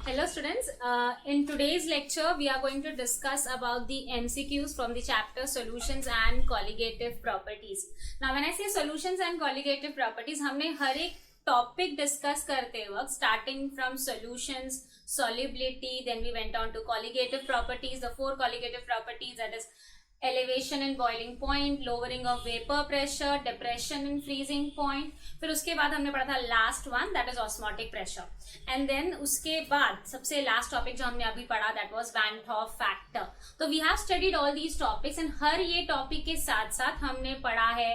Hello students, in today's lecture we are going to discuss about the MCQs from the chapter solutions and colligative properties. Now when I say solutions and colligative properties, हमने हर एक topic discuss करते वक्त starting from solutions, solubility, then we went on to colligative properties, the four colligative properties, that is elevation and boiling point, lowering of vapor pressure, depression and freezing point. फिर उसके बाद हमने पढ़ा था last one, that is osmotic pressure, and then उसके बाद सबसे last topic जो हमने अभी पढ़ा, that was Van 't Hoff factor. तो we have studied all these topics and हर ये topic के साथ साथ हमने पढ़ा है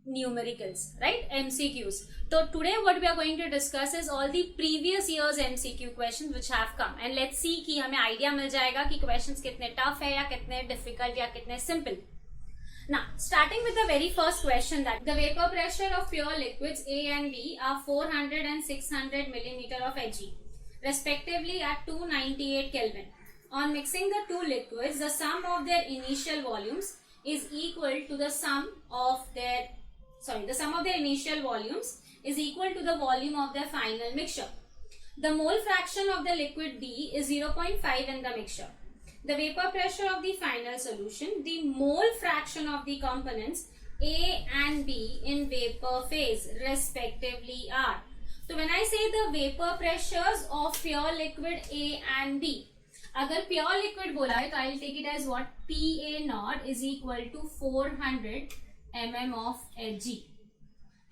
numericals, right? MCQs. So today what we are going to discuss is all the previous years MCQ questions which have come, and let's see कि हमें idea मिल जाएगा कि questions कितने tough है या कितने difficult या कितने simple. Now starting with the very first question, that the vapor pressure of pure liquids A and B are 400 and 600 millimeter of Hg respectively at 298 Kelvin. On mixing the two liquids, the sum of their initial volumes is equal to the sum of their initial volumes is equal to the volume of their final mixture. The mole fraction of the liquid B is 0.5 in the mixture. The vapor pressure of the final solution, the mole fraction of the components A and B in vapor phase respectively are. So when I say the vapor pressures of pure liquid A and B, अगर pure liquid बोला है तो I will take it as what? PA naught is equal to 400 mm of Hg,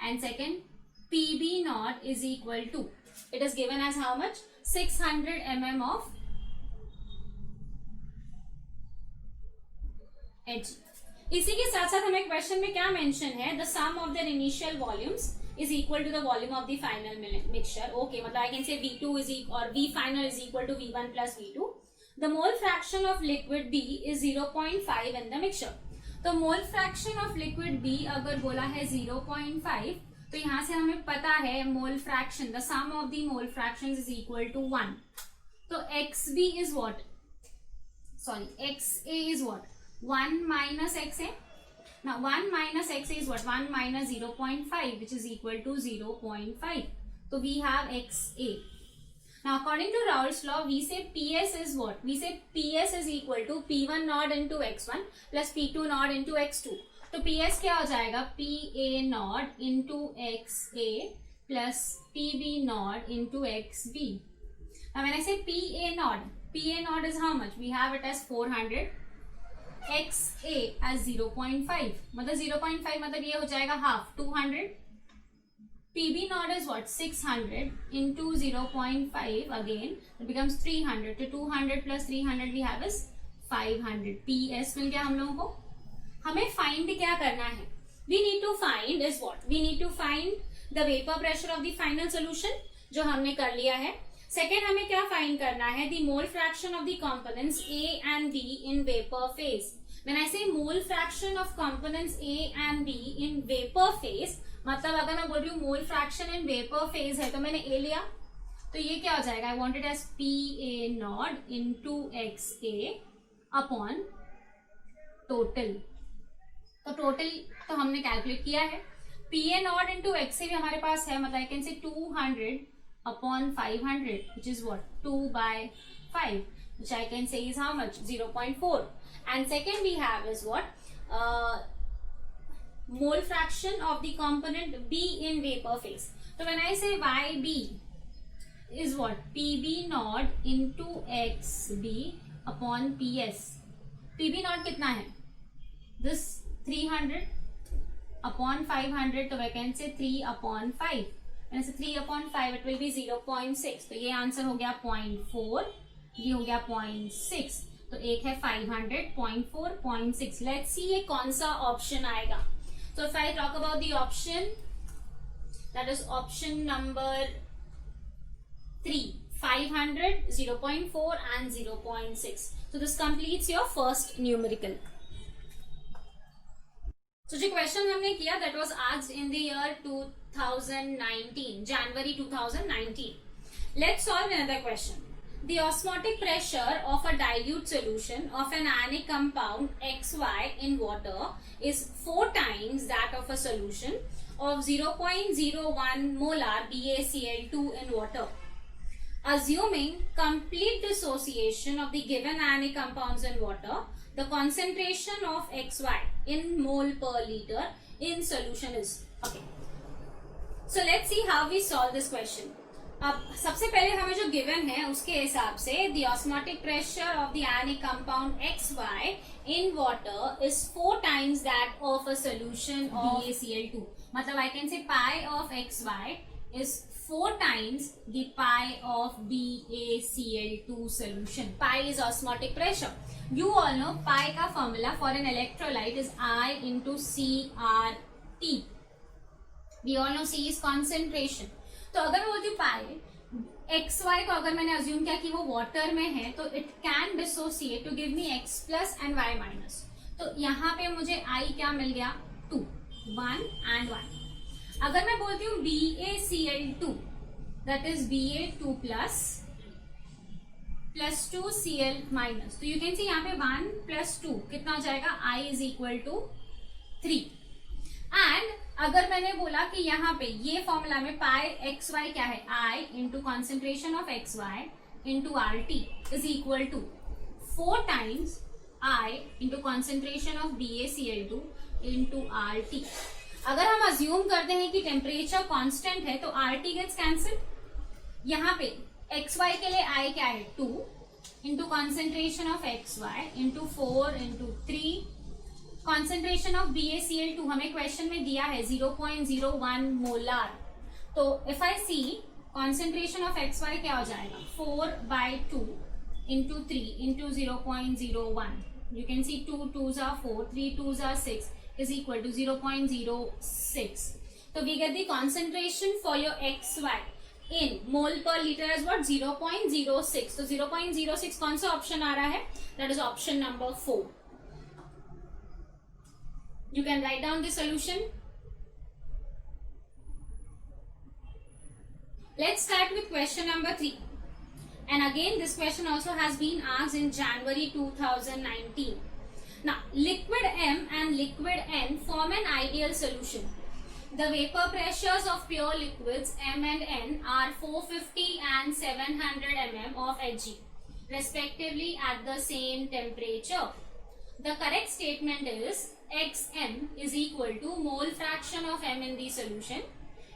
and second PB naught is equal to, it is given as how much? 600 mm of Hg. इसी के साथ साथ हमें question में क्या mention है? The sum of their initial volumes is equal to the volume of the final mixture. Okay, मतलब I can say V2 is equal, or V final is equal to V1 plus V2. The mole fraction of liquid B is 0.5 in the mixture. तो mole fraction of liquid B अगर बोला है 0.5, तो यहां से हमें पता है mole fraction, the sum of the mole fraction is equal to 1. तो XB is what? Sorry, XA is what? 1 minus XA. Now 1 minus XA is what? 1 minus 0.5, which is equal to 0.5. So we have XA. Now according to Raoult's law, we say PS is what? We say PS is equal to P1 naught into X1 plus P2 naught into X2. तो PS क्या हो जाएगा? PA naught into XA plus PB naught into XB. Now when I say PA naught is how much? We have it as 400. XA as 0.5, मतलब 0.5 मतलब ये हो जाएगा half, 200. PB naught is what? 600 into 0.5, again it becomes 300. तो 200 plus 300 we have is 500. PS मिल गया हम लोगों को. हमें find क्या करना है? We need to find is what? We need to find the vapor pressure of the final solution, जो हमने कर लिया है. Second हमें क्या find करना है? The mole fraction of the components A and B in vapor phase. When I say mole fraction of components A and B in vapor phase, मतलब अगर मैं बोल रही हूँ mole fraction in vapour phase है तो मैंने ए लिया, तो ये क्या हो जाएगा? I want it as PA nought into XA upon total. तो टोटल तो हमने कैलकुलेट किया है. PA नॉट इंटू XA भी हमारे पास है, मतलब आई कैन से 200 upon 500, which is what? 2/5, which I can say is how much? 0.4. And second we have is what? Mole fraction of the component B in vapor phase. So when I say YB is what? PB naught into XB upon PS. PB naught कितना है? This 300 upon 500, तो I can say 3 upon 5. When I say 3 upon 5, it will be 0.6. तो ये answer हो गया 0.4, ये हो गया 0.6. तो एक है 500, 0.4, 0.6. Let's see ये कौन सा ऑप्शन आएगा. So if I talk about the option, that is option number 3, 500, 0.4 and 0.6. So this completes your first numerical. So जो question हमने किया, that was asked in the year 2019, January 2019. Let's solve another question. The osmotic pressure of a dilute solution of an ionic compound XY in water is 4 times that of a solution of 0.01 molar BaCl2 in water. assuming complete dissociation of the given ionic compounds in water, the concentration of xy in mole per liter in solution is. Okay, so let's see how we solve this question. अब सबसे पहले हमें जो given है उसके हिसाब से the osmotic pressure of the ionic compound xy in water is 4 times that of a solution of BaCl2. मतलब I can say pi of xy is 4 times the pi of BaCl2 solution. Pi is osmotic pressure. You all know pi का formula for an electrolyte is I into CRT. We all know C is concentration. तो अगर मैं बोलती हूँ pi xy को अगर मैंने assume किया कि वो वाटर में है तो it can dissociate to give me x plus and y minus. तो यहाँ पे मुझे I क्या मिल गया 2, 1 एंड 1. अगर मैं बोलती हूँ BaCl2 that is Ba2 plus 2Cl minus, तो यू कैन सी यहाँ पे 1 प्लस 2 कितना हो जाएगा I is equal to 3. And अगर मैंने बोला कि यहाँ पे ये फॉर्मूला में पाई एक्स वाई क्या है I into concentration of X Y into R T is equal to 4 times I into concentration of BaCl2 into R T. अगर हम अज्यूम करते हैं कि टेम्परेचर कांस्टेंट है तो आर टी गेट्स कैंसिल. यहाँ पे एक्स वाई के लिए I क्या है 2 into concentration of X Y into 4 into 3. Concentration of BaCl2 हमें क्वेश्चन में दिया है 0.01 मोलार. तो if I see concentration of X Y क्या हो जाएगा 4/2 into 3 into 0.01. You can see 2 2s are 4, 3 2s are 6 is equal to 0.06. So we get the concentration for your xy in mole per liter as what 0.06. तो 0.06 कौन सा option आ रहा है? That is option number 4. You can write down the solution. Let's start with question number 3. And again, this question also has been asked in January 2019. Now, liquid M and liquid N form an ideal solution. The vapor pressures of pure liquids M and N are 450 and 700 mm of Hg, respectively at the same temperature. The correct statement is Xm is equal to mole fraction of M in the solution,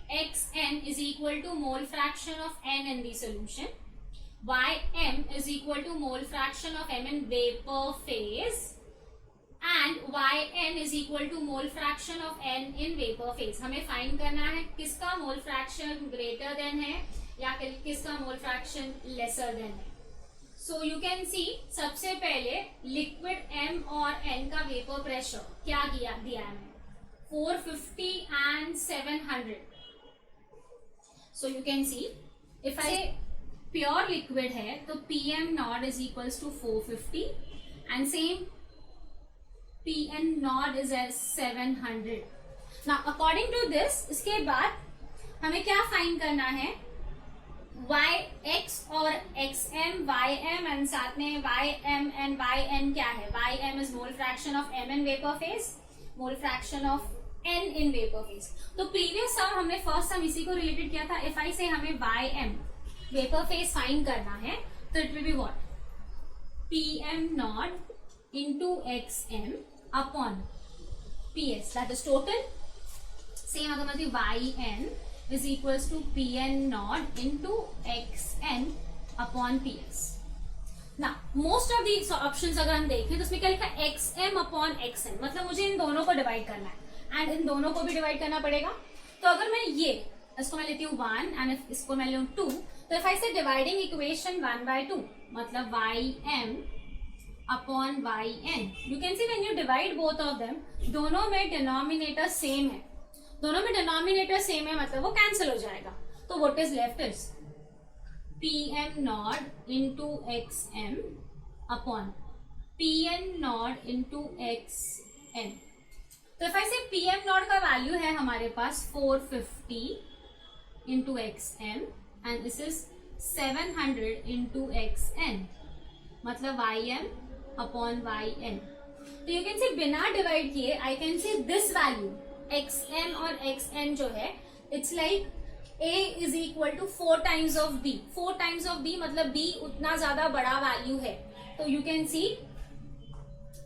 Xn is equal to mole fraction of N in the solution, Ym is equal to mole fraction of M in vapor phase, and Yn is equal to mole fraction of N in vapor phase. हमें find करना है किसका mole fraction greater than है या किसका mole fraction lesser than है. सो you can see सबसे पहले लिक्विड M और N का वेपर प्रेशर क्या दिया है हमें 450 and 700. So you can see if I pure liquid है तो PM nought is equals to 450 and same PN nought is as 700. Now according to this इसके बाद हमें क्या फाइंड करना है Yx और Xm Ym एंड साथ में Ym एंड Yn क्या है. Ym is mole fraction of M in vapour phase, mole fraction of N in vapour phase. तो प्रीवियस सम हमने फर्स्ट सम इसी को रिलेटेड किया था. इफ आई से हमें Ym वेपर फेज फाइंड करना है तो it will be what PM nought into Xm upon PS that is total. Same अगर मतलब Yn is equals to Pn naught into Xn upon PS. Now, most of these options अगर हम देखें तो उसमें क्या लिखा है Xm upon Xn. मतलब मुझे इन दोनों को डिवाइड करना है एंड इन दोनों को भी डिवाइड करना पड़ेगा. तो अगर मैं इसको मैं लेती हूँ 1 एंड इसको मैं लूँ 2, तो इफ आई से डिवाइडिंग इक्वेशन 1/2 मतलब Ym upon Yn. You can see when you divide both of them दोनों में डिनोमिनेटर सेम है. दोनों में डिनोमिनेटर सेम है मतलब वो कैंसिल हो जाएगा. तो what is left is PM nought into Xm upon PN nought into Xn. तो if I say PM nought का वैल्यू है हमारे पास 450 इंटू Xm and this is 700 into Xn मतलब Ym अपॉन Yn. तो यू कैन सी बिना divide किए I can see this value Xm और Xn जो है it's like A is equal to 4 times of B. 4 times of B मतलब B उतना ज्यादा बड़ा वैल्यू है. तो you can C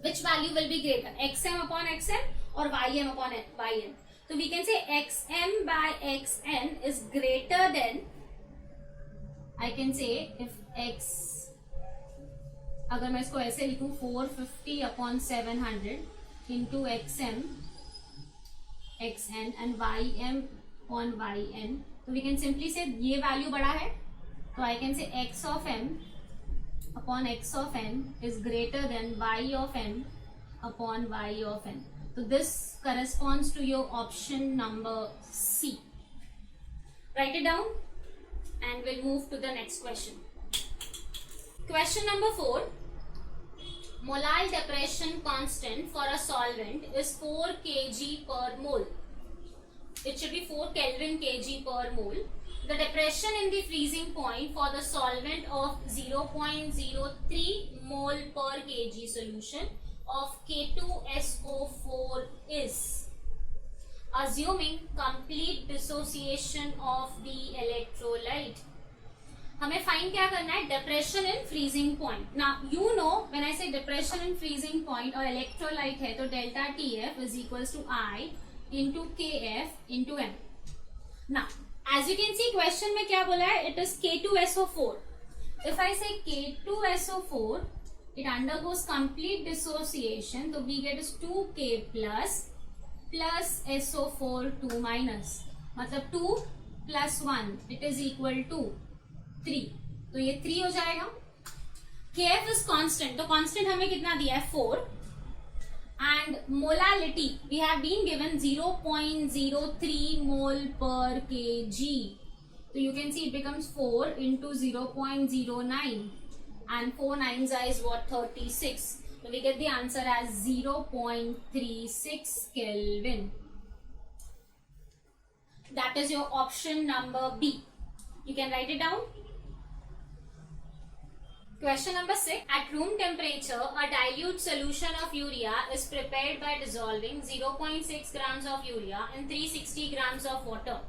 which value will be greater, xm upon xn or ym upon yn. So we can say xm by xn is greater than, I can say if x, अगर मैं इसको ऐसे लिखूं 450 upon 700 into xm xn and ym on yn, तो we can simply say ये value बड़ा है, तो I can say x of m upon x of n is greater than y of n upon y of n. So this corresponds to your option number C. Write it down and we'll move to the next question. Question number 4. Molal depression constant for a solvent is 4 kg per mole. It should be 4 Kelvin kg per mole. The depression in the freezing point for the solvent of 0.03 mole per kg solution of K2SO4 is, assuming complete dissociation of the electrolyte. हमें find क्या करना है? depression in freezing point. Now you know when I say depression in freezing point और electrolyte है तो delta TF is equals to I into KF into M. Now as you can see question में क्या बोला है? It is K2SO4. If I say K2SO4, it undergoes complete dissociation, so we get is 2K plus SO4 2 minus, मतलब 2 plus 1 it is equal to 3. तो ये 3 हो जाएगा. Kf is constant, तो constant हमें कितना दिया है? 4. And molality we have been given 0.03 mole per kg. So you can see it becomes 4 into 0.09 and 4 nines is what? 36. So we get the answer as 0.36 Kelvin. That is your option number B. You can write it down. Question number 6. At room temperature, a dilute solution of urea is prepared by dissolving 0.6 grams of urea in 360 grams of water.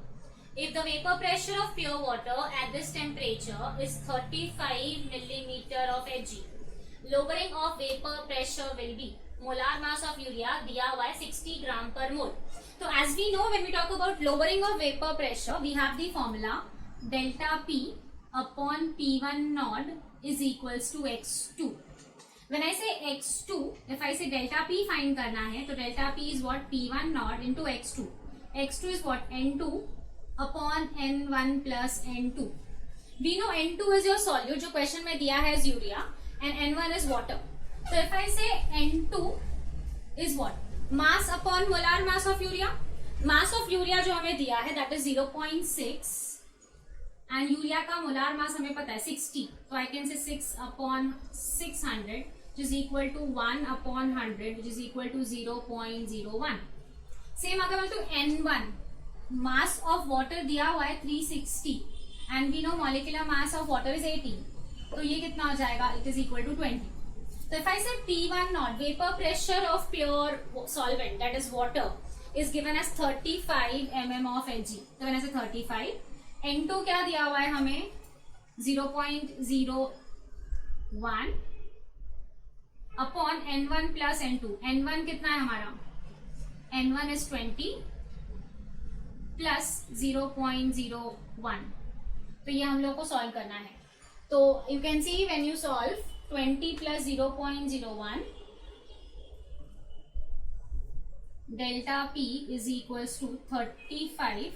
If the vapor pressure of pure water at this temperature is 35 millimeter of Hg, lowering of vapor pressure will be. Molar mass of urea दिया हुआ है 60 gram per mole. So as we know, when we talk about lowering of vapor pressure, we have the formula delta P upon P1 naught is equals to x2. When I say x2, if I say delta P find करना है, तो delta P is what? P1 naught into x2. x2 is what? N2 upon N1 plus N2. We know N2 is your solute, जो question में दिया है urea, and N1 is water. So if I say N2 is what? Mass upon molar mass of urea. Mass of urea जो हमें दिया है that is 0.6. and urea का molar mass हमें पता है 60, तो आई कैन से 6 upon 600 which is equal to 1 upon 100 which is equal to 0.01. Same अगर बोल तो N1 मास ऑफ वाटर दिया हुआ है 360 and we know molecular mass of water is 18, तो ये कितना हो जाएगा? It is equal to 20. So if I say P1 naught, vapor pressure of pure solvent that is water is given as 35 mm of Hg. तो मैंने से 35. N2 क्या दिया हुआ है हमें? 0.01 upon N1 plus N2. N1 कितना है हमारा? N1 is 20 plus 0.01. तो ये हम लोग को सॉल्व करना है. तो you can see when you solve 20 plus 0.01 delta P is equals to 35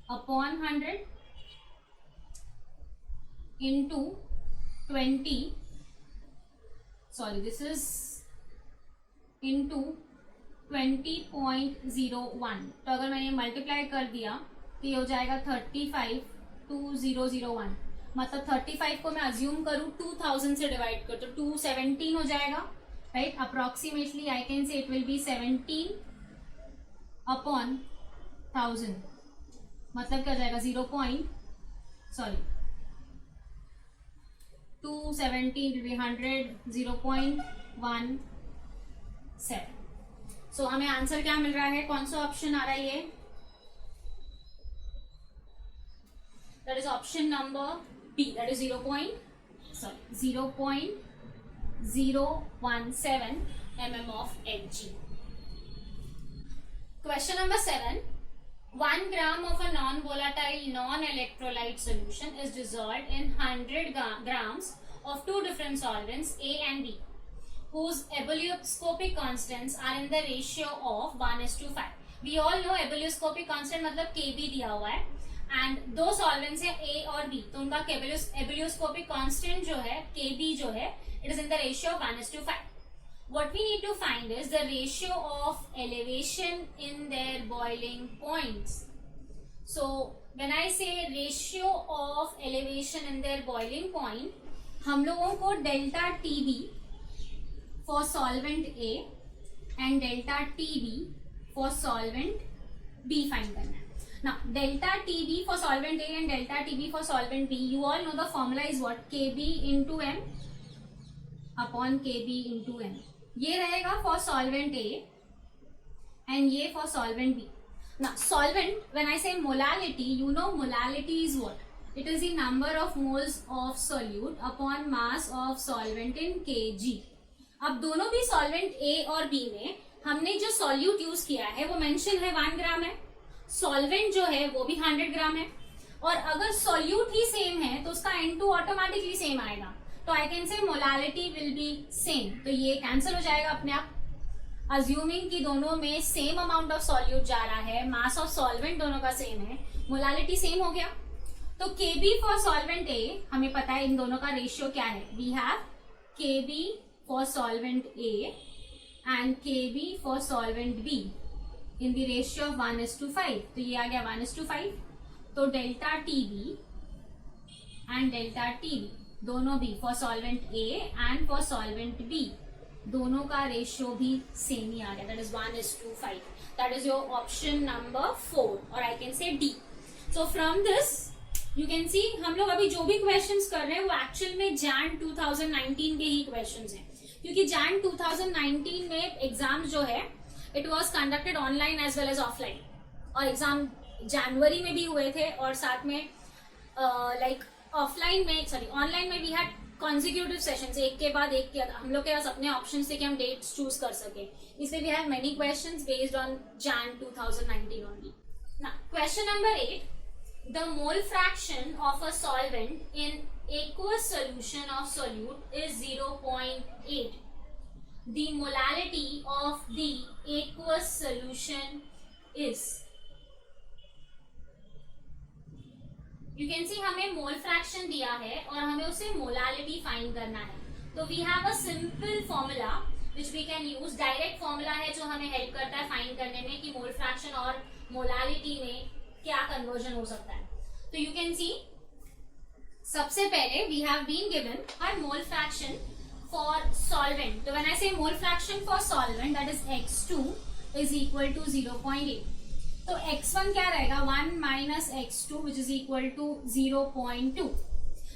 upon 100 into 20, sorry this is into 20.01. तो अगर मैंने मल्टीप्लाई कर दिया तो ये हो जाएगा 352001. मतलब 35 को मैं अज्यूम करूँ 2000 से डिवाइड कर तो 217 हो जाएगा, राइट? अप्रोक्सीमेटली आई कैन से इट विल बी 17 अपॉन 1000. मतलब क्या हो जाएगा? 217 विल बी 100 0.17. सो हमें आंसर क्या मिल रहा है? कौन सा ऑप्शन आ रहा है? ये That is option number B. That is 0.017 mm of Hg. Question number 7. 1 gram of a non-volatile, non-electrolyte solution is dissolved in 100 grams of two different solvents A and B, whose ebullioscopic constants are in the ratio of 1:5. We all know ebullioscopic constant मतलब Kb दिया हुआ है, and दो solvents है A और B, तो उनका ebullioscopic constant जो है Kb जो है, it is in the ratio of 1:5. What we need to find is the ratio of elevation in their boiling points. So when I say ratio of elevation in their boiling point, हम लोगों को delta TB for solvent A and delta TB for solvent B find करना है. Now delta TB for solvent A and delta TB for solvent B, you all know the formula is what? Kb into m upon Kb into m. ये रहेगा for solvent A and ये for solvent B. ना solvent, when I से molality, you know molality is what? It is the number of moles of solute upon mass of solvent in KG. अब दोनों भी solvent ए और B में हमने जो सॉल्यूट यूज किया है वो मेंशन है 1 ग्राम है, सॉल्वेंट जो है वो भी 100 ग्राम है, और अगर सॉल्यूट ही सेम है तो उसका N2 ऑटोमेटिकली सेम आएगा. तो आई कैन से मोलालिटी विल बी सेम. तो ये कैंसिल हो जाएगा अपने आप, अज्यूमिंग कि दोनों में सेम अमाउंट ऑफ सॉल्यूट जा रहा है, मास ऑफ सॉल्वेंट दोनों का सेम है, मोलालिटी सेम हो गया. तो Kb फॉर सॉल्वेंट ए हमें पता है इन दोनों का रेशियो क्या है. We have Kb for solvent A and Kb for solvent B in the ratio of 1:5. तो ये आ गया 1:5. तो delta Tb and delta Tb दोनों भी for solvent A and for solvent B दोनों का रेशियो भी सेम ही आ गया. That is 1:5. That is your option number 4 और I can say D. So from this you can see हम लोग अभी जो भी क्वेश्चंस कर रहे हैं वो एक्चुअल में जैन 2019 के ही क्वेश्चंस हैं, क्योंकि जैन 2019 में एग्जाम जो है it was conducted online as well as offline, और एग्जाम जनवरी में भी हुए थे और साथ में ऑफलाइन में ऑनलाइन में वी हैड कॉन्जिक्यूटिव सेशंस, एक के बाद एक के. हम लोग के पास अपने ऑप्शंस थे कि हम डेट्स चूज कर सके, इसलिए we have many questions based on Jan 2019 only. Now question number 8. The mole fraction of a solvent in aqueous solution of solute is 0.8. The molality of the aqueous solution is, you can सी हमें mole fraction दिया है और हमें उसे molality find करना है. तो we have a simple formula which we can use. Direct formula है जो हमें हेल्प करता है फाइंड करने में कि मोल फ्रैक्शन और मोलालिटी में क्या कन्वर्जन हो सकता है. तो यू कैन सी सबसे पहले we have been given our mole fraction for solvent. तो when I say mole fraction for solvent that is x2 is equal to 0.8. तो x1 क्या रहेगा? 1 minus x2 which is equal to 0.2.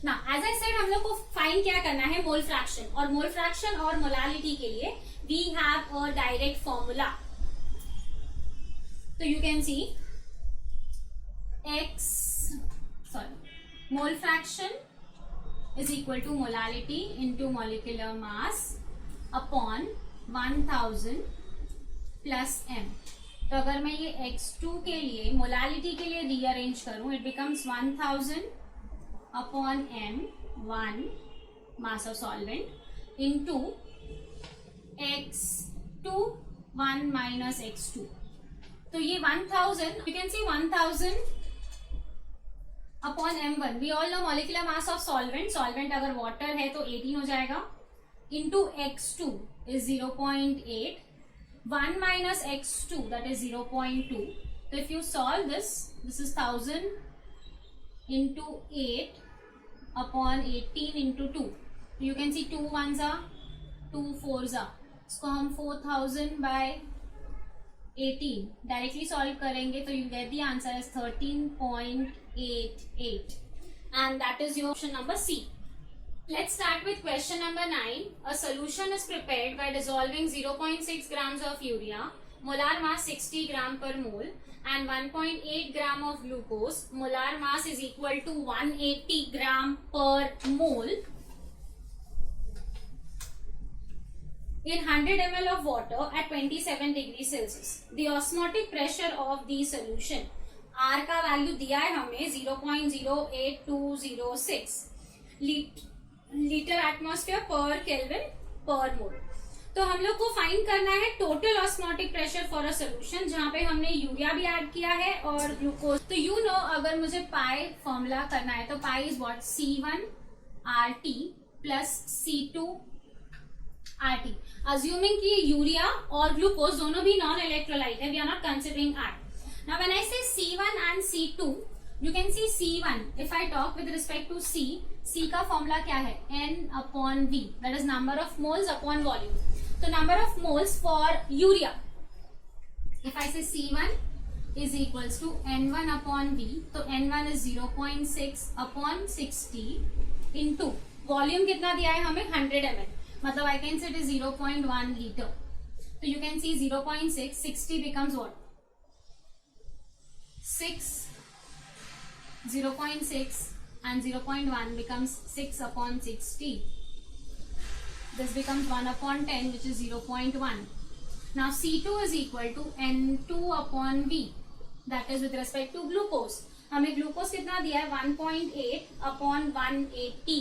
ना as I said हम लोग को find क्या करना है? Mole fraction. और मोल फ्रैक्शन और मोलालिटी के लिए we have a direct formula. तो you can see mole fraction is equal to molality into molecular mass upon 1000 plus m. तो अगर मैं ये x2 के लिए मोलालिटी के लिए रीअरेंज करूं, it becomes 1000 upon m 1 mass of solvent into x2 1 minus x2. तो ये 1000 you can see 1000 upon m1. We all know molecular mass of solvent. Solvent अगर वाटर है तो 18 हो जाएगा into x2 is 0.8. 1 minus x2 that is 0.2. So if you solve this is 1000 into 8 upon 18 into 2. You can see 2 ones are 2 fours are. इसको हम 4000 by 18 directly solve करेंगे तो you get the answer is 13.88 and that is your option number C. Let's start with question number 9. A solution is prepared by dissolving 0.6 grams of urea molar mass 60 gram per mole, and 1.8 gram of glucose, molar mass is equal to 180 gram per mole in 100 ml of water at 27 degrees Celsius. The osmotic pressure of the solution, R का value दिया है हमें 0.08206 litre atmosphere पर kelvin पर मोल। तो हम लोग को फाइंड करना है total osmotic pressure for a solution, जहां पे हमने यूरिया भी ऐड किया है और ग्लूकोज। तो यू नो अगर मुझे पाई फॉर्मूला करना है तो pi is what, C1RT plus C2RT, assuming कि यूरिया और ग्लूकोज दोनों भी नॉन इलेक्ट्रोलाइट है, we are not considering R. Now when I say C1 and C2, you can see C1, if I talk with respect to C का formula क्या है, N/V, that is number of moles upon volume. So number of moles for urea, if I say C1 is equals to N1/V, तो N1 is 0.6/60 into volume कितना दिया है हमें 100 ml, मतलब I can say it is 0.1 liter. So you can see 0.6, 60 becomes what, 6, 0.6 and 0.1 becomes 6/60. This becomes 1/10, which is 0.1. Now C2 is equal to N2/V, that is with respect to glucose. हमें glucose कितना दिया है 1.8/180,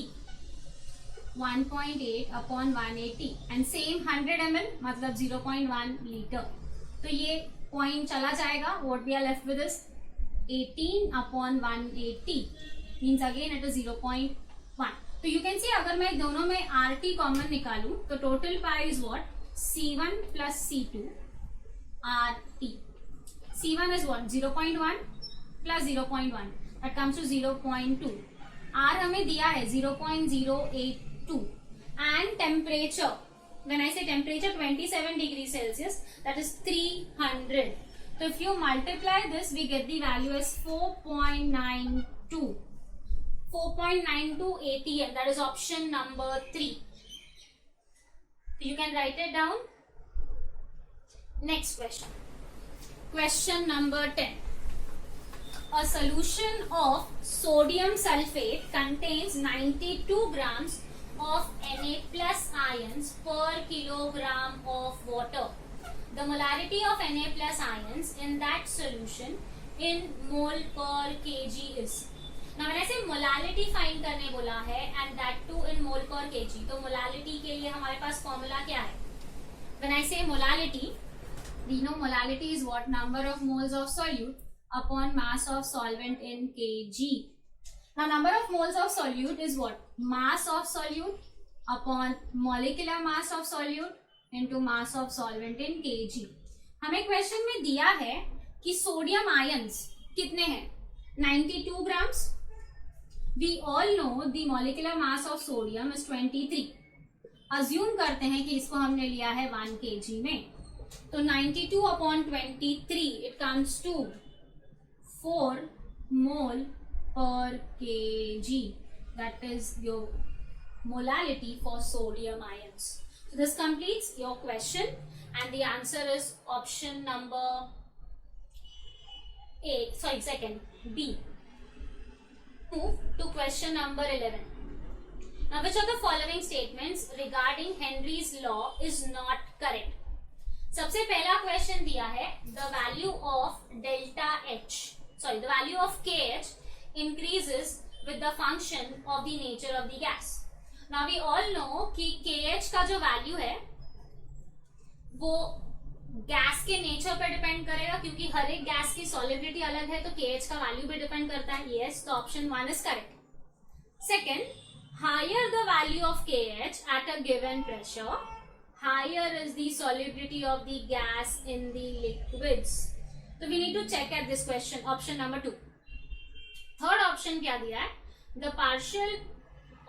1.8/180 and same 100 ml मतलब 0.1 litre. तो ये point चला जाएगा. What we are left with is 18/180 means again it is 0.1. तो you can see अगर मैं दोनों में RT कॉमन निकालूं तो total pi is what, C1 plus C2 RT. C1 is what, 0.1 plus 0.1, that comes to 0.2. R हमें दिया है 0.082 and temperature, when I say temperature 27 degrees Celsius, that is 300. So if you multiply this, we get the value as 4.92 atm. That is option number 3. You can write it down. Next question. Question number 10. A solution of sodium sulfate contains 92 grams of Na plus ions per kilogram of water. The molarity of Na plus ions in that solution in mole per kg is. Now when I say molality find करने बोला है and that too in mole per kg, तो molality के लिए हमारे पास formula क्या है? When I say molality, we know molality is what, number of moles of solute upon mass of solvent in kg. Now number of moles of solute is what, mass of solute upon molecular mass of solute into mass of solvent in kg. हमें question में दिया है कि sodium ions कितने हैं, 92 grams. We all know the molecular mass of sodium is 23. Assume करते हैं कि इसको हमने लिया है 1 kg में, तो 92/23 it comes to 4 mole per kg. That is your molality for sodium ions. So this completes your question and the answer is option number 2, B. Move to question number 11. Now which of the following statements regarding Henry's law is not correct? सबसे पहला question दिया है the value of KH increases with the function of the nature of the gas. Now we all know कि KH का जो value है वो gas के नेचर पे डिपेंड करेगा, क्योंकि हर एक गैस की सॉलिबिलिटी अलग है, तो KH का वैल्यू भी डिपेंड करता है. यस, तो option 1 is correct. Second, higher the value of KH at a given pressure, higher is the solubility of the gas in the liquids. तो we need to check at this question. Option number 2. Third option क्या दिया है, the partial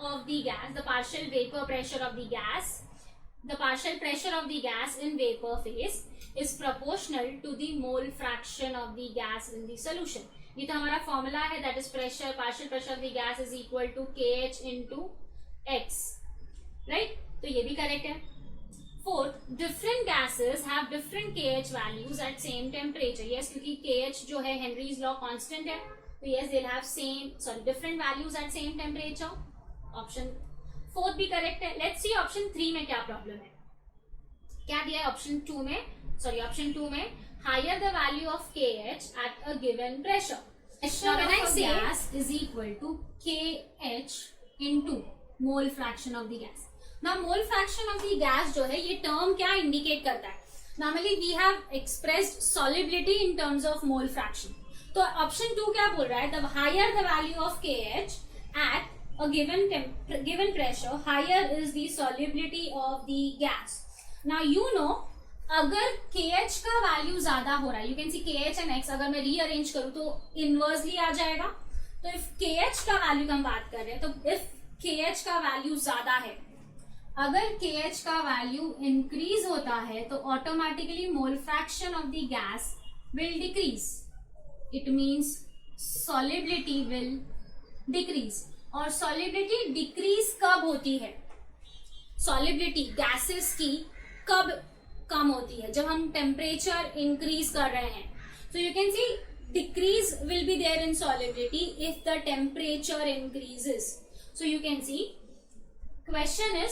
of the gas, the partial vapor pressure of the gas, the partial pressure of the gas in vapor phase is proportional to the mole fraction of the gas in the solution. ये तो हमारा formula है, that is pressure, partial pressure of the gas is equal to KH into X, right? तो ये भी correct है. Fourth, different gases have different KH values at same temperature. Yes, क्योंकि KH जो है Henry's law constant है, तो yes they'll have different values at same temperature. Option 4 भी correct है. Let's see option 3 में क्या problem है. क्या दिया है option 2 में higher the value of KH at a given pressure. Now when I say gas is equal to KH into mole fraction of the gas. Now mole fraction of the gas जो है ये term क्या indicate करता है? Normally we have expressed solubility in terms of mole fraction. तो option 2 क्या बोल रहा है? The higher the value of KH at a given pressure, higher is the solubility of the gas. Now you know अगर KH का value ज्यादा हो रहा है, you can see KH and X अगर मैं rearrange करूँ तो inversely आ जाएगा. तो if KH का वैल्यू हम बात कर रहे हैं, तो if KH का वैल्यू ज्यादा है, अगर KH का वैल्यू इंक्रीज होता है तो automatically mole fraction of the gas will decrease. It means solubility will decrease. और सॉलिबिलिटी डिक्रीज कब होती है? सॉलिबिलिटी गैसेस की कब कम होती है? जब हम टेम्परेचर इंक्रीज कर रहे हैं. So you can see decrease will be there in solubility if the temperature increases. So you can see question is,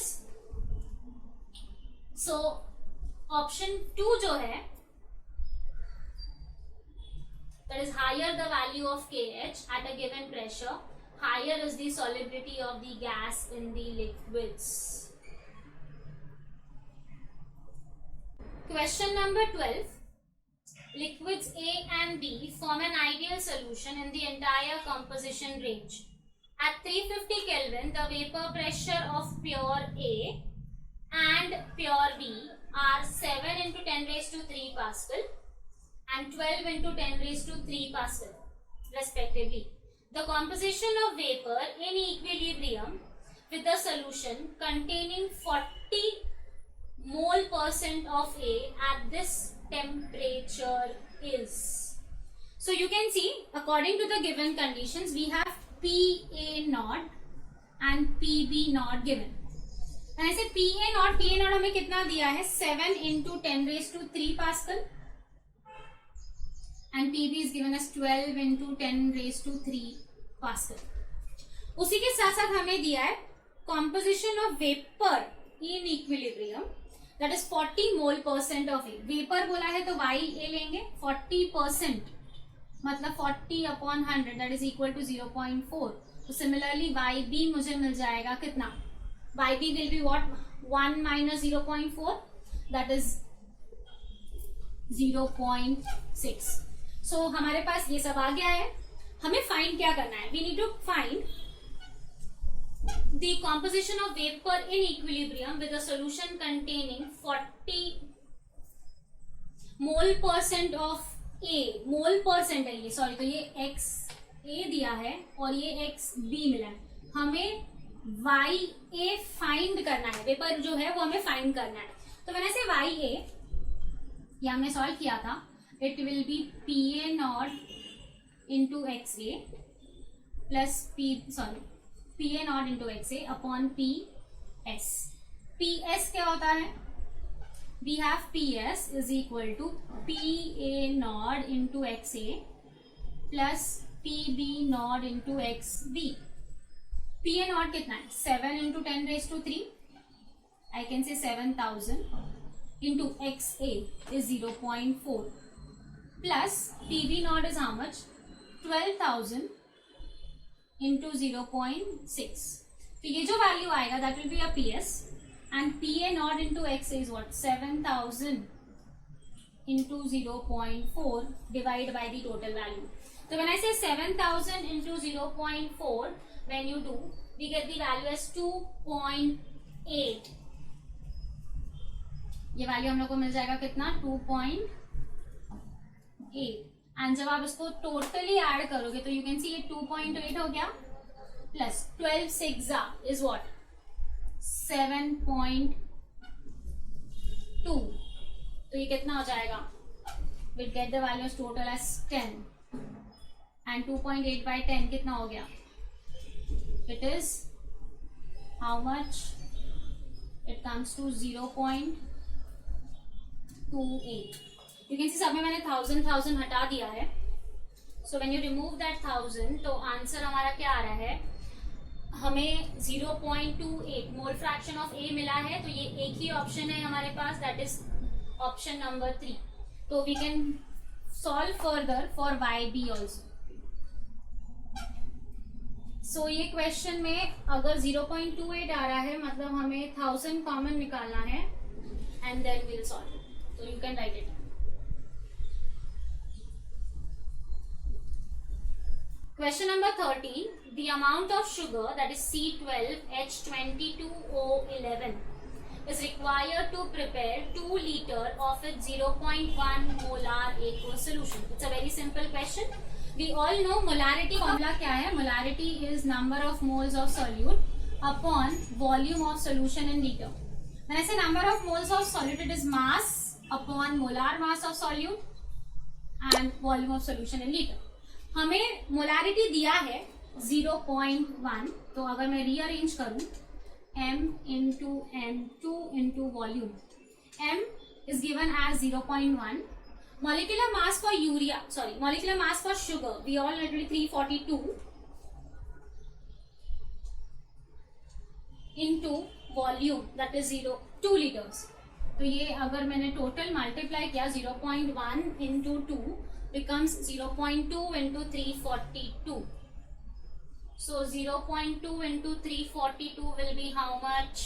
so option 2 जो है, that is higher the value of KH at a given pressure, higher is the solubility of the gas in the liquids. Question number 12. Liquids A and B form an ideal solution in the entire composition range. At 350 Kelvin, the vapor pressure of pure A and pure B are 7 into 10 raised to 3 Pascal and 12 into 10 raised to 3 Pascal respectively. The composition of vapor in equilibrium with the solution containing 40 mole % of A at this temperature is. So you can see according to the given conditions we have PA naught and PB naught given. ऐसे PA naught हमें कितना दिया है? 7 into 10 raised to 3 Pascal and PB is given as 12 into 10 raised to 3 Pascal. उसी के साथ साथ हमें दिया है composition of vapor in equilibrium, that is 40 mole % of A. Vapor बोला है तो YA लेंगे 40%, मतलब 40 upon 100 that is equal to 0.4. तो similarly YB मुझे मिल जाएगा कितना? YB will be what? 1 minus 0.4, that is 0.6. So हमारे पास ये सब आ गया है. हमें फाइंड क्या करना है? We need to find the composition of vapor in equilibrium with a solution containing 40 mole % of A. mole % है ये, सॉरी, तो ये x A दिया है और ये x B मिला है. हमें YA फाइंड करना है. वेपर जो है वो हमें फाइंड करना है. तो मैंने से YA ये हमने सॉल्व किया था. It will B PA nought into XA plus PA nought into XA upon PS. PS क्या होता है? We have PS is equal to PA naught into XA plus PB naught into XB. PA naught कितना है? 7 into 10 raised to 3. I can say 7000 into XA is 0.4 plus PB naught is how much? 12,000 into 0.6. तो ये जो value आएगा that will be a PS. And PA naught into X is what? 7000 into 0.4 divided by the total value. So when I say 7000 into 0.4, when you do, we get the value as 2.8. ये value हम लोग को मिल जाएगा कितना? 2.8. And जब आप इसको totally add करोगे तो यू कैन सी ये 2.8 हो गया प्लस 12 6 is what? 7.2. तो ये कितना हो जाएगा? We'll get the value as total as 10. And 2.8 by 10 कितना हो गया? It is how much? It comes to 0.6. You can सी सब में मैंने 1000 हटा दिया है. So when you remove that 1000 तो आंसर हमारा क्या आ रहा है, हमें 0.28 मोल फ्रैक्शन ऑफ ए मिला है. तो ये एक ही ऑप्शन है हमारे पास, दैट इज ऑप्शन नंबर 3. तो we can solve further for Y B also. So ये क्वेश्चन में अगर 0.28 आ रहा है मतलब हमें 1000 कॉमन निकालना है एंड देन विल सॉल्व. तो you can write it. Question number 13. The amount of sugar, that is C12H22O11, is required to prepare 2 liter of its 0.1 molar aqueous solution. It's a very simple question. We all know molarity formula क्या है. Molarity is number of moles of solute upon volume of solution in liter. When I say number of moles of solute, it is mass upon molar mass of solute and volume of solution in liter. हमें molarity दिया है 0.1. तो अगर मैं rearrange करूं m into n2 into volume, m is given as 0.1. molecular mass for urea, sorry, molecular mass for sugar, we all know it will be 342 into volume, that is 2 liters. तो ये अगर मैंने टोटल मल्टीप्लाई किया 0.1 into 2 becomes 0.2 into 342. So 0.2 into 342 will be how much?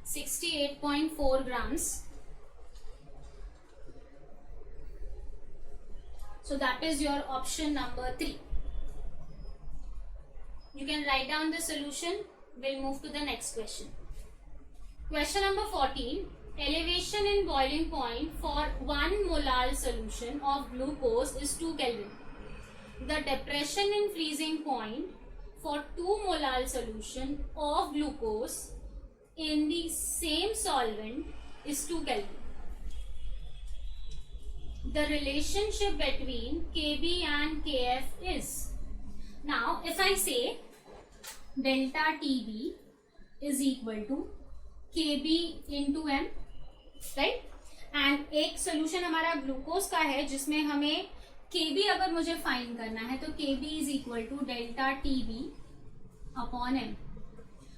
(68.4 grams). So that is your option number 3. You can write down the solution. We'll move to the next question. Question number 14. Elevation in boiling point for 1 molar solution of glucose is 2 Kelvin. The depression in freezing point for 2 molar solution of glucose in the same solvent is 2 Kelvin. The relationship between Kb and Kf is. Now if I say delta Tb is equal to Kb into m, right? And एक solution हमारा glucose का है जिसमें हमें Kb अगर मुझे find करना है तो Kb is equal to delta Tb upon m.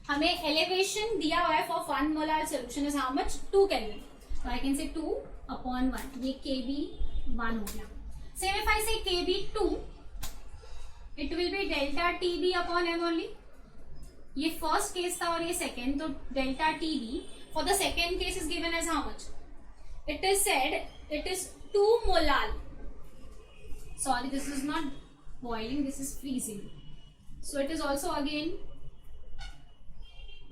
हमें एलिवेशन दिया हुआ है for 1 molar solution is how much, 2 kelvin. तो आई कैन से 2 अपॉन 1. ये Kb 1 हो गया. Same if I say Kb 2, it will be delta Tb upon m only. ये फर्स्ट केस था और ये सेकेंड. तो delta Tb for the second case is given as how much. It is said it is 2 molar. Sorry, this is not boiling, this is freezing. So it is also again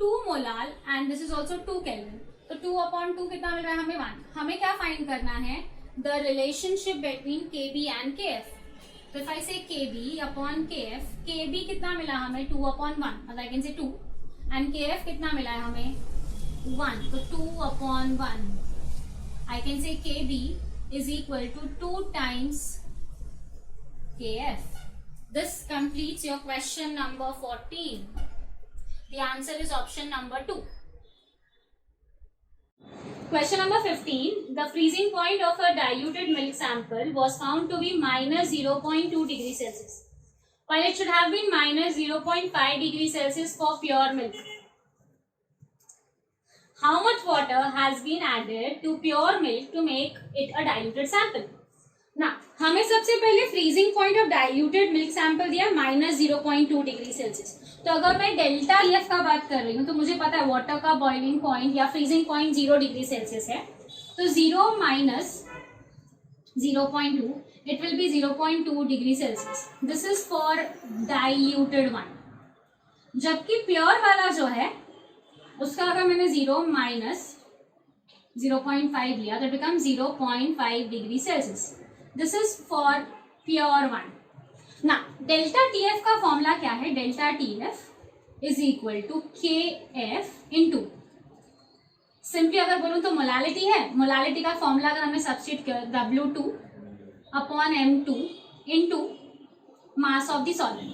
2 molar and this is also 2 Kelvin. तो 2 upon 2 कितना मिल रहा है हमें 1. हमें क्या find करना है, the relationship between Kb and Kf. तो if I say Kb upon Kf, Kb कितना मिला हमें 2 upon 1, मतलब I can say 2, and Kf कितना मिला है हमें 1. तो 2 upon 1. I can say Kb is equal to 2 times Kf. This completes your question number 14. The answer is option number 2. Question number 15. The freezing point of a diluted milk sample was found to be minus 0.2 degrees Celsius, while it should have been minus 0.5 degrees Celsius for pure milk. How much water has been added to pure milk to make it a diluted sample? Now, हमें सबसे पहले freezing point of diluted milk sample दिया minus 0.2 degree Celsius. तो अगर मैं delta EF का बात कर रही हूँ तो मुझे पता है वाटर का बॉइलिंग पॉइंट या फ्रीजिंग पॉइंट 0 डिग्री सेल्सियस है. तो 0 minus 0.2 it will B 0.2 degree Celsius. This is for diluted one. जबकि प्योर वाला जो है उसका अगर मैंने 0 माइनस 0.5 लिया तो become 0.5 degree Celsius. This is for pure one. ना डेल्टा TF का फॉर्मूला क्या है, delta TF is equal to KF into, simply अगर बोलूँ तो मोलालिटी है. मोलालिटी का फॉर्मूला अगर हमें सब्स्टिट्यूट किया W2 upon m2 into mass of the solvent.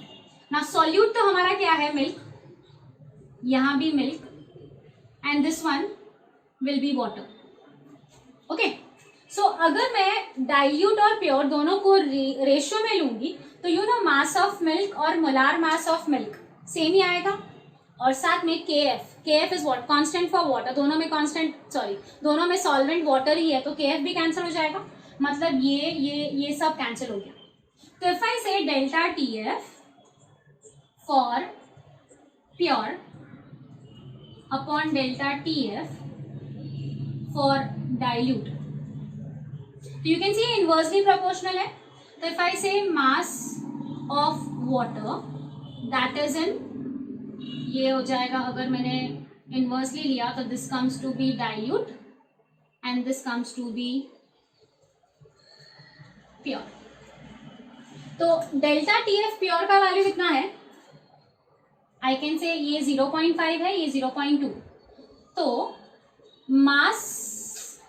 ना सॉल्यूट तो हमारा क्या है, मिल्क, यहां भी milk, and this one will be water. Okay, so अगर मैं डाइल्यूट और प्योर दोनों को रेशियो में लूंगी तो you know mass of milk और molar mass of milk same ही आएगा. और साथ में KF is what, constant for water. दोनों में कांस्टेंट, सॉरी, दोनों में सॉल्वेंट वाटर ही है, तो KF भी कैंसिल हो जाएगा. मतलब ये सब कैंसिल हो गया. तो if I say delta TF for pure upon delta TF for dilute, तो you can see inversely proportional है. तो if I say mass of water that is in, ये हो जाएगा, अगर मैंने इनवर्सली लिया तो this comes to be dilute and this comes to be pure. तो डेल्टा TF प्योर का वैल्यू कितना है, आई कैन से ये 0.5 है, ये 0.2. तो मास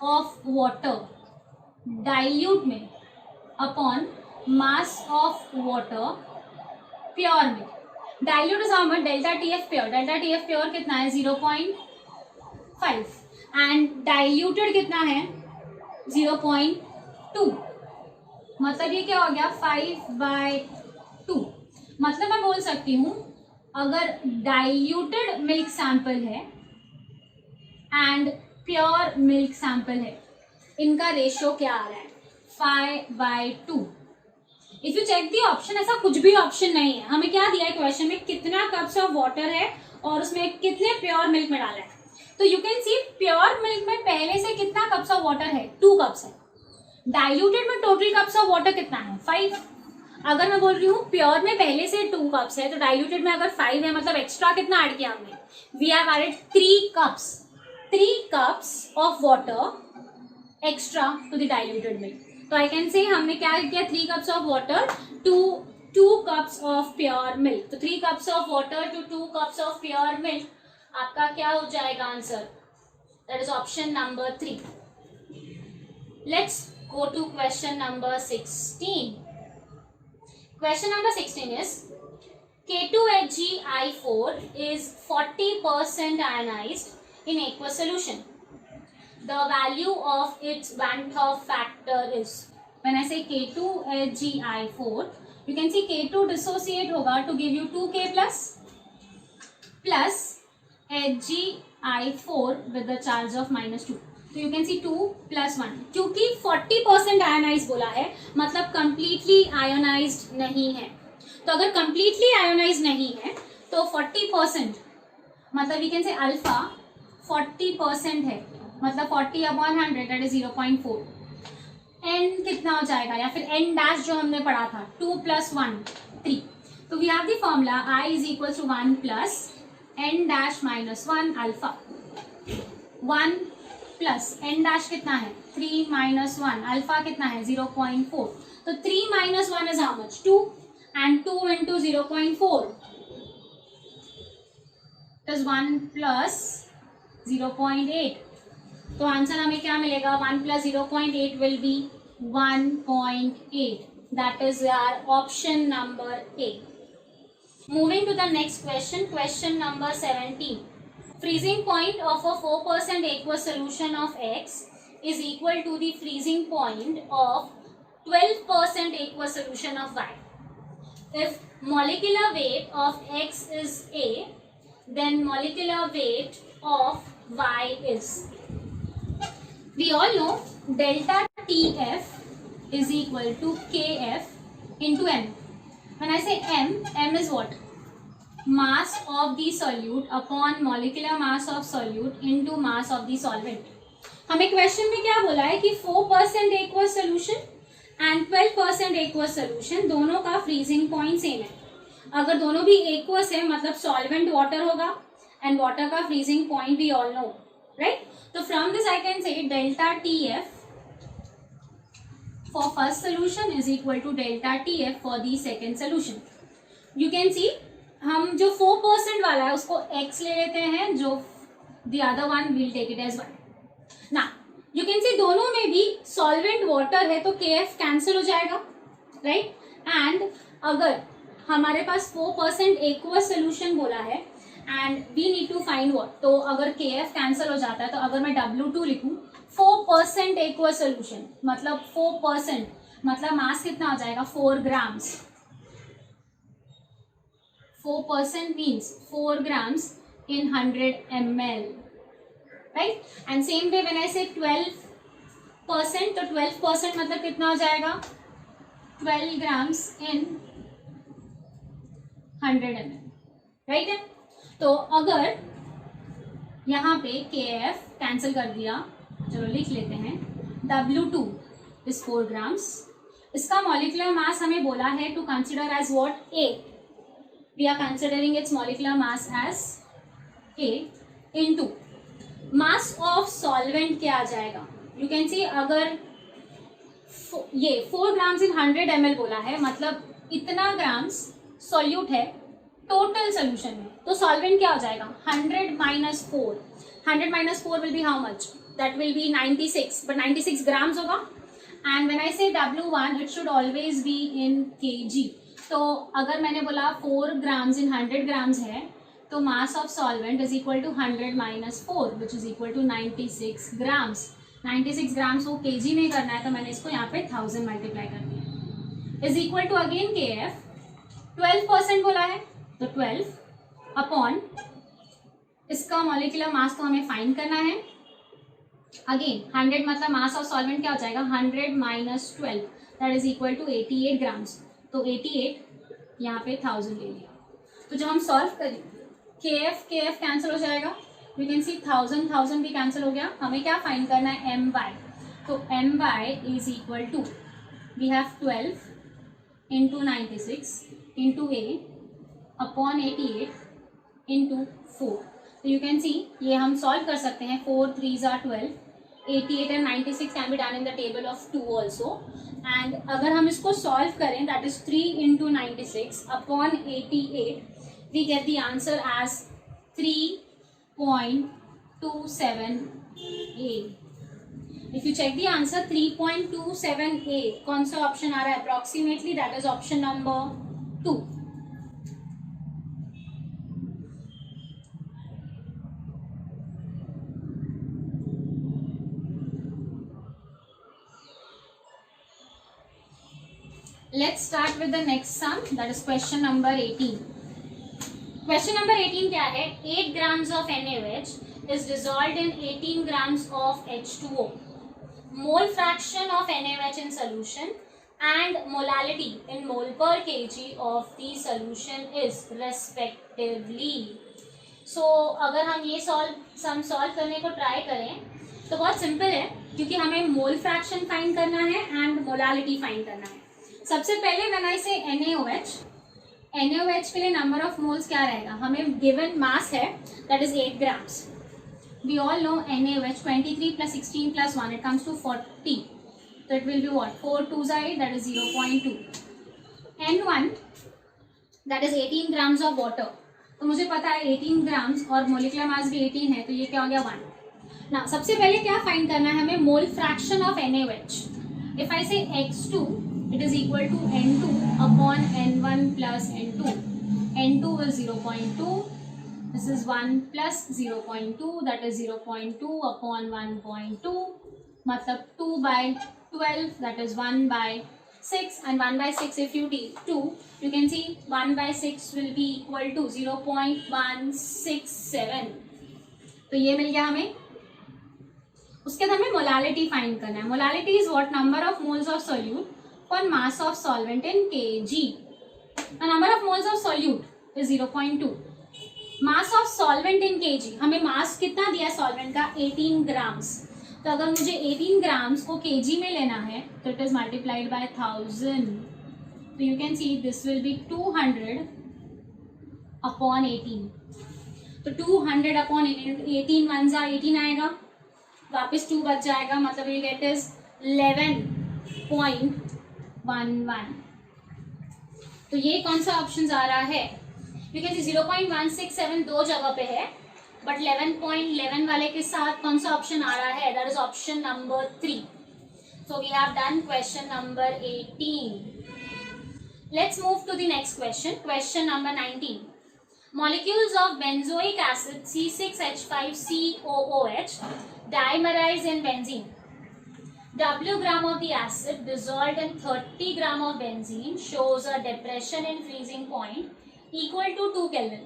ऑफ वाटर डाइल्यूट में upon mass of water pure में. Dilute is how much, delta TF pure. Delta TF pure कितना है, 0.5 एंड डाइल्यूटेड कितना है, 0.2. मतलब ये क्या हो गया, 5/2. मतलब मैं बोल सकती हूँ अगर डाइल्यूटेड मिल्क सैंपल है एंड प्योर मिल्क सैंपल है, इनका रेशियो क्या आ रहा है, 5/2. If you check the option, ऐसा कुछ भी ऑप्शन नहीं है. हमें क्या दिया है क्वेश्चन में, कितना कप्स ऑफ वाटर है और उसमें कितने प्योर मिल्क में डाला है. तो you can C pure milk में पहले से कितना कप्स ऑफ वाटर है, 2 कप्स है. डाइल्यूटेड में टोटल कप्स ऑफ वाटर कितना है, 5. अगर मैं बोल रही हूँ प्योर में पहले से 2 कप्स है, तो डाइल्यूटेड में अगर 5 है, मतलब एक्स्ट्रा कितना ऐड किया हमने, we have added 3 cups of water extra to the diluted milk. तो आई कैन से हमने क्या किया, 3 cups of water to 2 cups of pure milk. तो 3 cups of water to 2 cups of pure milk, आपका क्या हो जाएगा answer, that is option number 3. Let's go to question number 16. Question number 16 is K2HgI4 is 40% ionized in aqueous solution. The value of its Van 't Hoff factor is, when I say K2HgI4, you can see K2 dissociate होगा to give you 2K plus HgI4 with the charge of -2. तो you can see 2 + 1. क्योंकि 40% ionise बोला है, मतलब completely ionised नहीं है. तो अगर कंप्लीटली आयोनाइज नहीं है तो 40%, मतलब यू कैन से अल्फा 40% है, मतलब 40/100 दैट इज 0.4. एन कितना हो जाएगा, या फिर एन डैश जो हमने पढ़ा था, 2 + 1 3. तो we have the formula I = 1 + n dash -1 alpha, 1 plus N dash कितना है, 3 - 1 अल्फा कितना है, 0.4. तो 3 - 1 is how much, 2 and 2 × 0.4 is 1 + 0.8. तो आंसर हमें क्या मिलेगा, 1 + 0.8 will be 1.8. That is our option number A. Moving to the next question, question number 17. Freezing point of a 4% aqueous solution of X is equal to the freezing point of 12% aqueous solution of Y. If molecular weight of X is A, then molecular weight of Y is. We all know delta TF is equal to KF into M. When I say M is what? Mass of the solute upon molecular mass of solute into mass of the solvent. हमें question में क्या बोला है कि 4% aqueous solution and 12% aqueous solution दोनों का freezing point same है. अगर दोनों भी aqueous है मतलब solvent water होगा, and water का freezing point we all know, right? तो from this I can say delta TF for first solution is equal to delta TF for the second solution. You can see हम जो 4% वाला है उसको x ले लेते हैं, जो the other one will take it as y. Now you can सी दोनों में भी सॉल्वेंट वाटर है तो KF कैंसिल हो जाएगा, राइट। एंड अगर हमारे पास 4% एक्वस सोल्यूशन बोला है and we need to find what, तो अगर KF कैंसिल हो जाता है तो अगर मैं W2 लिखूं 4% एक्वस सोल्यूशन मतलब 4% मतलब मास कितना हो जाएगा 4 grams. 4% means 4 grams in 100 ml, right? And same way when I say 12%, तो 12% मतलब कितना हो जाएगा 12 grams in 100 ml, right है। तो अगर यहाँ पे KF कैंसिल कर दिया, चलो लिख लेते हैं W2 is 4 grams। इसका मॉलिक्यूलर मास हमें बोला है to consider as what A, we are considering its molecular mass as A into mass of solvent क्या आ जाएगा, you can see अगर ये 4 grams in 100 ml बोला है मतलब इतना ग्राम्स सॉल्यूट है टोटल सोल्यूशन में, तो सॉल्वेंट क्या हो जाएगा 100 minus 4, 100 minus 4 will be how much, that will be 96, but 96 grams होगा। and when I say W1 it should always be in kg, तो अगर मैंने बोला 4 grams in 100 grams है तो mass of solvent is equal to 100 minus 4 which is equal to 96 grams। 96 grams को kg में करना है तो मैंने इसको यहाँ पे 1000 मल्टीप्लाई कर दिया is equal to again KF 12% बोला है तो 12 अपॉन इसका मॉलिक्यूलर मास तो हमें फाइंड करना है। अगेन 100 मतलब मास ऑफ सॉल्वेंट क्या हो जाएगा 100 minus 12 that is equal to 88 grams, तो 88 यहाँ पे 1000 ले लिया। तो जब हम सॉल्व करें KF कैंसिल हो जाएगा, यू कैन सी 1000 भी कैंसिल हो गया। हमें क्या फाइंड करना है My, तो My is equal to we have 12 into 96 into A upon 88 into 4। तो यू कैन सी ये हम सॉल्व कर सकते हैं 4 3s are 12, 88 and 96 can be done in the table of 2 also, and अगर हम इसको सॉल्व करें that is 3 into 96 upon 88 we get the answer as 3.27A। if you check the answer 3.27A कौन सा ऑप्शन आ रहा है approximately, that is option number 2। Let's start with the next sum, that is question number 18। Question number 18 क्या है 8 grams of NaOH is dissolved in 18 grams of H2O। Mole fraction of NaOH in solution and molality in mole per kg of the solution is respectively। So अगर हम ये sum solve करने को try करें तो बहुत सिंपल है क्योंकि हमें मोल फ्रैक्शन फाइंड करना है एंड मोलालिटी फाइंड करना है। सबसे पहले व्हेन आई से NaOH के लिए नंबर ऑफ मोल्स क्या रहेगा, हमें गिवन मास है that is 8 grams। We all know NaOH 23 plus 16 plus 1 it comes to 40, so it will be what 4 2s are 8 that is 0.2। N1 that is 18 grams of water, तो मुझे पता है 18 grams और molecular mass भी 18 है तो ये क्या हो गया 1। ना सबसे पहले क्या फाइंड करना है हमें मोल fraction of NaOH। If I से X2 it is equal to N2 upon N1 plus N2। N2 is 0.2, this is 1 plus 0.2 that is 0.2 upon 1.2 मतलब 2 by 12 that is 1 by 6 and 1 by 6 if you take 2 you can see 1 by 6 will be equal to 0.167। तो ये मिल गया हमें। उसके बाद हमें molality find करना है। Molality is what number of moles of solute for mass of solvent in kg। The number of moles of solute is 0.2। mass of solvent in kg हमें मास कितना दिया सॉल्वेंट का 18 grams, तो अगर मुझे 18 grams को kg में लेना है तो it is multiplied by 1000, तो you can see this will be 200 upon 18। तो 200 upon 18 1 जा 18 आएगा, वापस 2 बच जाएगा मतलब you get is 11.11। तो ये कौन सा ऑप्शन आ रहा है, यू कैन सी 0.167 दो जगह पे है बट 11.11 वाले के साथ कौन सा ऑप्शन आ रहा है? That is option number 3. So we have done question number 18. Let's move to the next question. Question number 19. Molecules of benzoic acid C6H5COOH dimerize in benzene. W gram of the acid dissolved in 30 gram of benzene shows a depression in freezing point equal to 2 Kelvin.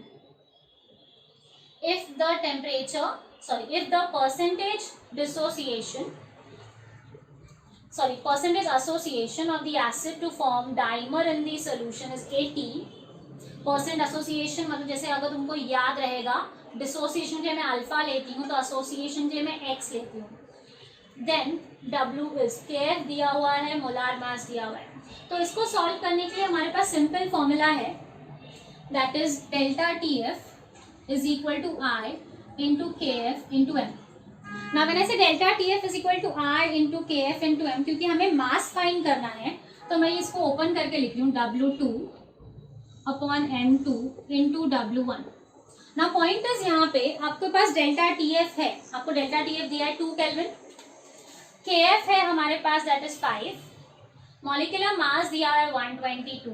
If the percentage association of the acid to form dimer in the solution is 80. Percent association मतलब जैसे अगर तुमको याद रहेगा dissociation के लिए मैं alpha लेती हूँ तो एसोसिएशन के लिए मैं एक्स लेती हूँ. देन W इज KF दिया हुआ है, मोलार मास दिया हुआ है. तो इसको सॉल्व करने के लिए हमारे पास सिंपल फॉर्मूला है, that is delta TF is equal to I into KF into M. Now when I say delta TF is equal to I into KF into M, क्योंकि हमें मास फाइंड करना है तो मैं इसको ओपन करके लिख रही हूँ W2 upon M2 into W1. Now point is यहाँ पे आपके पास डेल्टा TF है, आपको डेल्टा TF दिया है 2 केल्विन, KF है हमारे पास दैट इज 5, मॉलिक्यूलर मास दिया है 122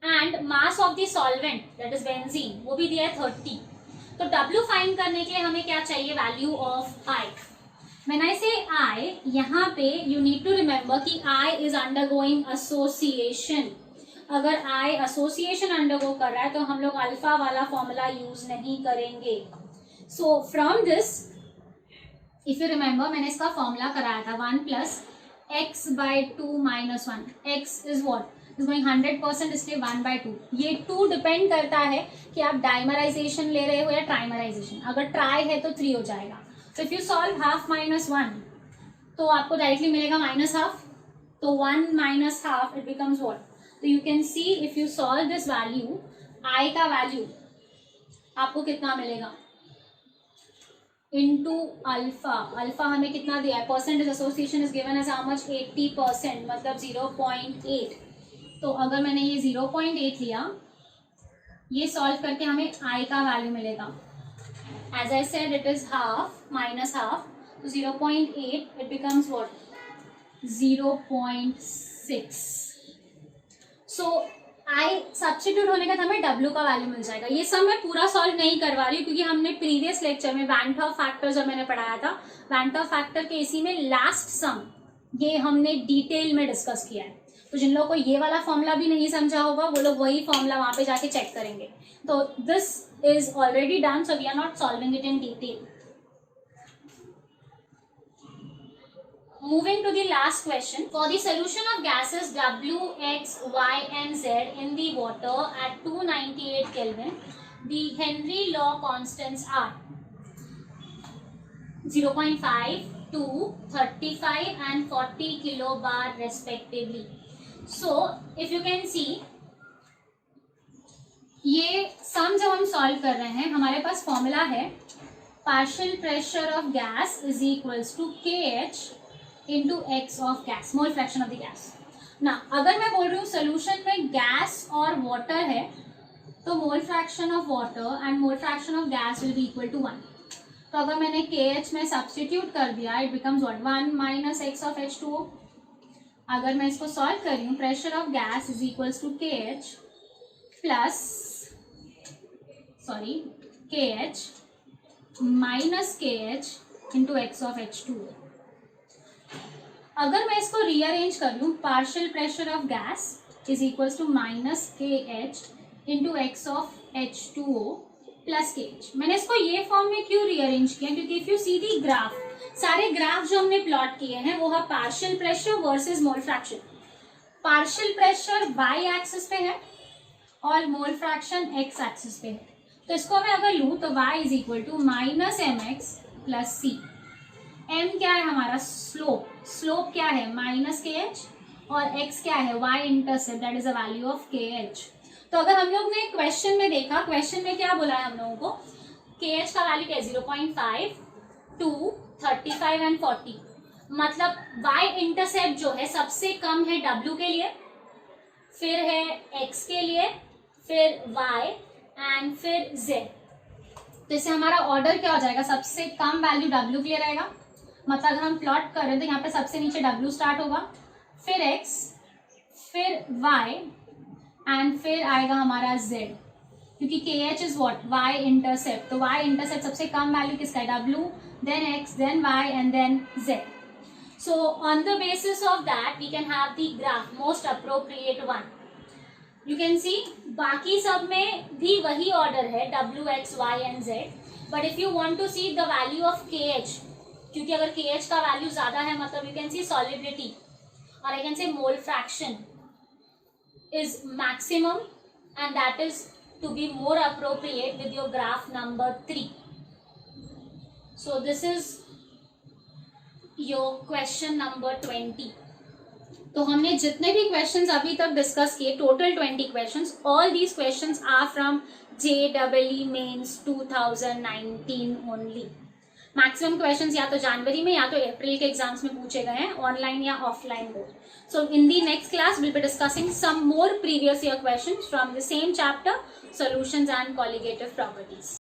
and mass of the solvent that is benzene वो भी दिया है 30. तो W फाइंड करने के लिए हमें क्या चाहिए? Value of I. When I say I, यहाँ पे you need to remember कि I is undergoing association. अगर I association undergo कर रहा है तो हम लोग अल्फा वाला फॉर्मूला यूज नहीं करेंगे. So from this, if you remember मैंने इसका फॉर्मूला कराया था 1 plus x by 2 minus 1. X is what? is going 100% इसलिए 1/2. ये 2 डिपेंड करता है कि आप डाइमराइजेशन ले रहे हो या ट्राइमराइजेशन. अगर ट्राई है तो 3 हो जाएगा. तो if you solve half minus 1 तो आपको डायरेक्टली मिलेगा माइनस हाफ. तो 1 minus half it becomes what? तो you can see if you solve this value, I का वैल्यू आपको कितना मिलेगा इंटू अल्फा. अल्फा हमें कितना दिया है? Percentage association is given as how much? 80%, मतलब 0.8. तो अगर मैंने ये 0.8 लिया, ये सॉल्व करके हमें I का वैल्यू मिलेगा. As I said it is half minus half, तो 0.8 it becomes what? 0.6. So I substitute होने का हमें W का वैल्यू मिल जाएगा. ये सब मैं पूरा सॉल्व नहीं करवा रही हूँ क्योंकि हमने प्रीवियस लेक्चर में वैन टॉप फैक्टर जब मैंने पढ़ाया था, वैन टॉप फैक्टर के इसी में लास्ट सम ये हमने डिटेल में डिस्कस किया है. तो जिन लोगों को ये वाला फॉर्मूला भी नहीं समझा होगा वो लोग वही फॉर्मूला वहां पे जाके चेक करेंगे. तो this is already done, so we are not solving it in detail. Moving to the last question. For the solution of gases W, X, Y and Z in the water at 298 Kelvin, the Henry law constants are 0.5, 2, 35 and 40 kilobar respectively. So if you can see, ये सम जब हम solve कर रहे हैं हमारे पास formula है partial pressure of gas is equals to KH into X of gas, mole fraction of the gas. ना अगर मैं बोल रही हूँ सोल्यूशन में गैस और वाटर है तो mole fraction of water and mole fraction of gas will be equal to 1. तो अगर मैंने KH में सब्स्टिट्यूट कर दिया it becomes what? 1 minus X of H2O. अगर मैं इसको सॉल्व कर रही हूँ pressure of gas is equals to KH plus KH minus KH into X of H2O. अगर मैं इसको रीअरेंज कर लूँ, partial pressure of gas is equals to minus KH into X of H2O plus KH. मैंने इसको ये form में क्यों रीअरेंज किया? क्योंकि if you see the graph, सारे ग्राफ जो हमने प्लॉट किए हैं वो है partial pressure versus mole fraction. Partial pressure Y axis पे है और मोल फ्रैक्शन एक्स एक्सिस पे है. तो इसको मैं अगर लूँ तो y is equal to minus mx plus c. m क्या है हमारा? स्लोप. स्लोप क्या है? माइनस KH और x क्या है? y intercept that is a value of KH. तो अगर हम लोग ने क्वेश्चन में देखा, क्वेश्चन में क्या बोला है हम लोगों को? KH का वैल्यू क्या है? 0.5, 2, 35 एंड 40. मतलब y इंटरसेप्ट जो है सबसे कम है W के लिए, फिर है x के लिए, फिर y एंड फिर z. तो इससे हमारा ऑर्डर क्या हो जाएगा, सबसे कम वैल्यू W के लिए रहेगा, मतलब अगर हम प्लॉट करें तो यहाँ पे सबसे नीचे W स्टार्ट होगा, फिर X, फिर Y एंड फिर आएगा हमारा Z, क्योंकि KH is what, Y intercept, तो Y इंटरसेप्ट सबसे कम वैल्यू किसका है, W, then X, then Y and then Z. So on the basis of that we can have the graph, most appropriate one. You can see बाकी सब में भी वही ऑर्डर है W, X, Y and Z, but if you want to see the value of KH, क्योंकि अगर KH का value ज्यादा है मतलब you can see solubility or I can say mole fraction is maximum, and that is to be more appropriate with your graph number 3. So this is your question number 20. तो हमने जितने भी questions अभी तक discuss किए, total 20 questions, all these questions are from JEE mains 2019 only. Maximum questions या तो जनवरी में या तो अप्रैल के एग्जाम्स में पूछे गए हैं, ऑनलाइन या offline both. So in the next class will be discussing some more previous year questions from the same chapter, solutions and colligative properties.